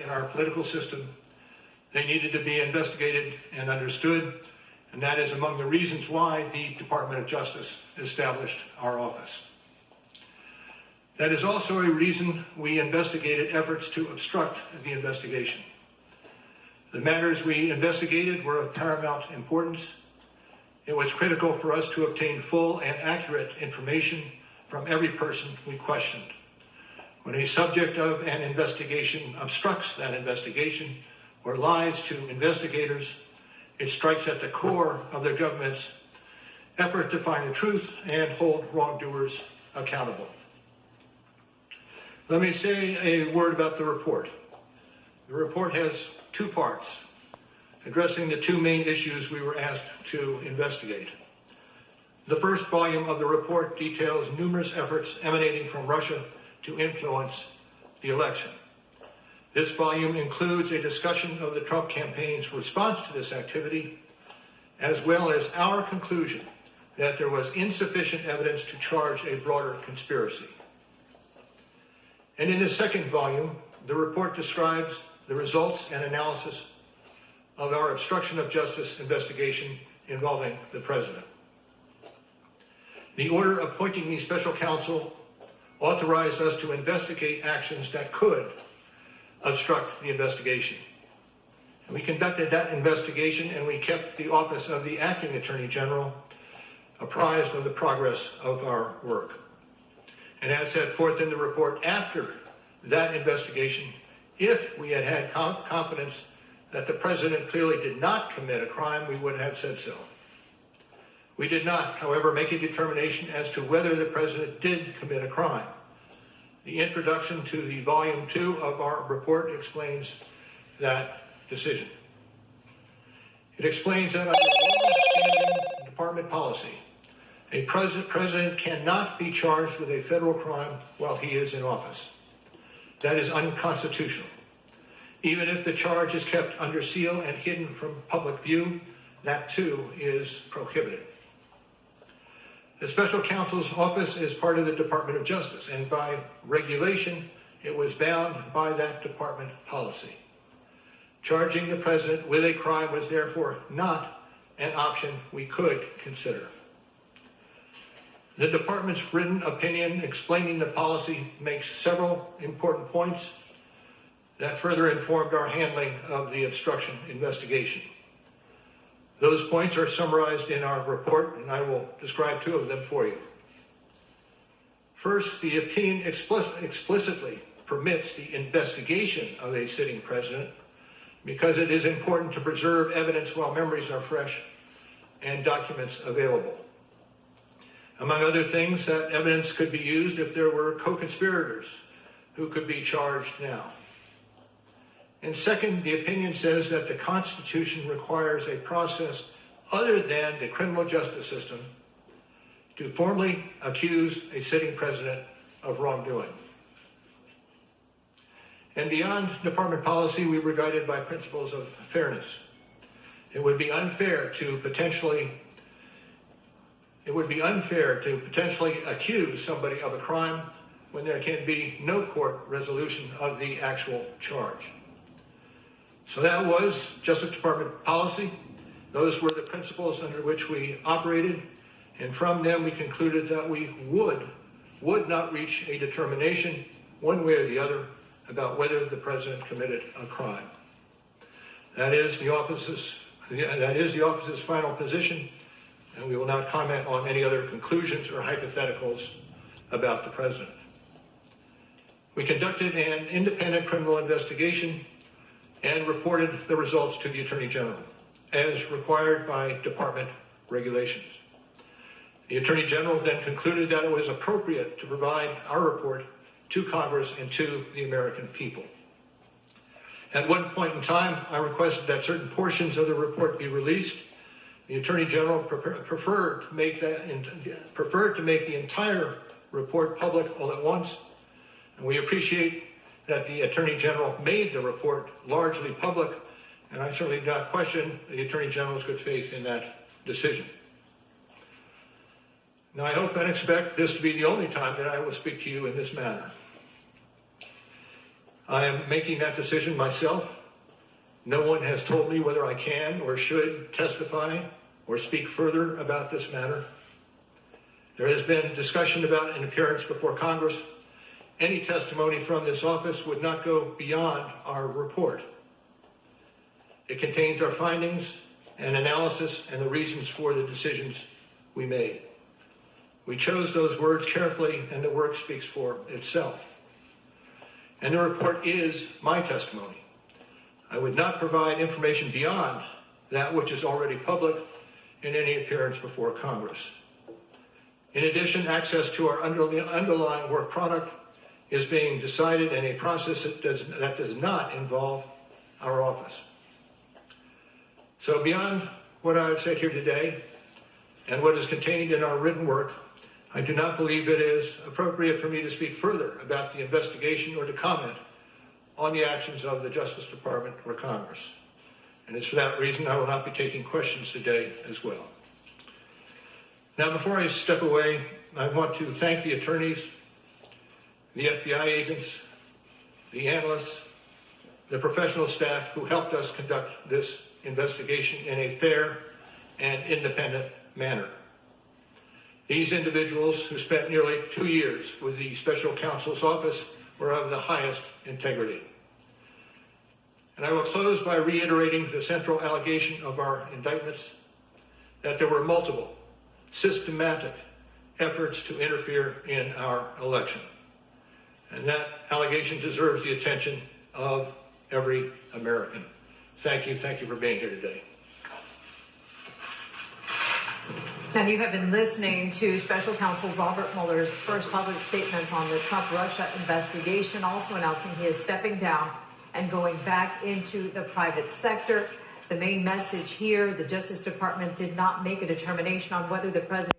in our political system. They needed to be investigated and understood, and that is among the reasons why the Department of Justice established our office. That is also a reason we investigated efforts to obstruct the investigation. The matters we investigated were of paramount importance. It was critical for us to obtain full and accurate information from every person we questioned. When a subject of an investigation obstructs that investigation or lies to investigators, it strikes at the core of the government's effort to find the truth and hold wrongdoers accountable. Let me say a word about the report. The report has two parts, addressing the two main issues we were asked to investigate. The first volume of the report details numerous efforts emanating from Russia to influence the election. This volume includes a discussion of the Trump campaign's response to this activity, as well as our conclusion that there was insufficient evidence to charge a broader conspiracy. And in the second volume, the report describes the results and analysis of our obstruction of justice investigation involving the president. The order appointing the special counsel authorized us to investigate actions that could obstruct the investigation. We conducted that investigation, and we kept the office of the acting attorney general apprised of the progress of our work. And as set forth in the report, after that investigation, if we had had confidence that the president clearly did not commit a crime, we would have said so. We did not, however, make a determination as to whether the president did commit a crime. The introduction to the volume 2 of our report explains that decision. It explains that under long-standing department policy, a president cannot be charged with a federal crime while he is in office. That is unconstitutional. Even if the charge is kept under seal and hidden from public view, that too is prohibited. The special counsel's office is part of the Department of Justice, and by regulation, it was bound by that department policy. Charging the president with a crime was therefore not an option we could consider. The department's written opinion explaining the policy makes several important points that further informed our handling of the obstruction investigation. Those points are summarized in our report, and I will describe two of them for you. First, the opinion explicitly permits the investigation of a sitting president because it is important to preserve evidence while memories are fresh and documents available. Among other things, that evidence could be used if there were co-conspirators who could be charged now. And second, the opinion says that the Constitution requires a process other than the criminal justice system to formally accuse a sitting president of wrongdoing. And beyond department policy, we were guided by principles of fairness. It would be unfair to potentially accuse somebody of a crime when there can be no court resolution of the actual charge. So that was Justice Department policy. Those were the principles under which we operated, and from them we concluded that we would not reach a determination one way or the other about whether the president committed a crime. That is the office's final position, and we will not comment on any other conclusions or hypotheticals about the president. We conducted an independent criminal investigation and reported the results to the Attorney General, as required by department regulations. The Attorney General then concluded that it was appropriate to provide our report to Congress and to the American people. At one point in time, I requested that certain portions of the report be released. The Attorney General preferred to make the entire report public all at once, and we appreciate that the Attorney General made the report largely public, and I certainly do not question the Attorney General's good faith in that decision. Now, I hope and expect this to be the only time that I will speak to you in this manner. I am making that decision myself. No one has told me whether I can or should testify or speak further about this matter. There has been discussion about an appearance before Congress. Any testimony from this office would not go beyond our report. It contains our findings and analysis and the reasons for the decisions we made. We chose those words carefully, and the work speaks for itself. And the report is my testimony. I would not provide information beyond that which is already public in any appearance before Congress. In addition, access to our underlying work product is being decided in a process that does not involve our office. So beyond what I have said here today and what is contained in our written work, I do not believe it is appropriate for me to speak further about the investigation or to comment on the actions of the Justice Department or Congress. And it's for that reason I will not be taking questions today as well. Now, before I step away, I want to thank the attorneys, the FBI agents, the analysts, the professional staff who helped us conduct this investigation in a fair and independent manner. These individuals who spent nearly 2 years with the special counsel's office were of the highest integrity. And I will close by reiterating the central allegation of our indictments, that there were multiple, systematic efforts to interfere in our election. And that allegation deserves the attention of every American. Thank you for being here today. And you have been listening to Special Counsel Robert Mueller's first public statements on the Trump-Russia investigation, also announcing he is stepping down and going back into the private sector. The main message here, the Justice Department did not make a determination on whether the president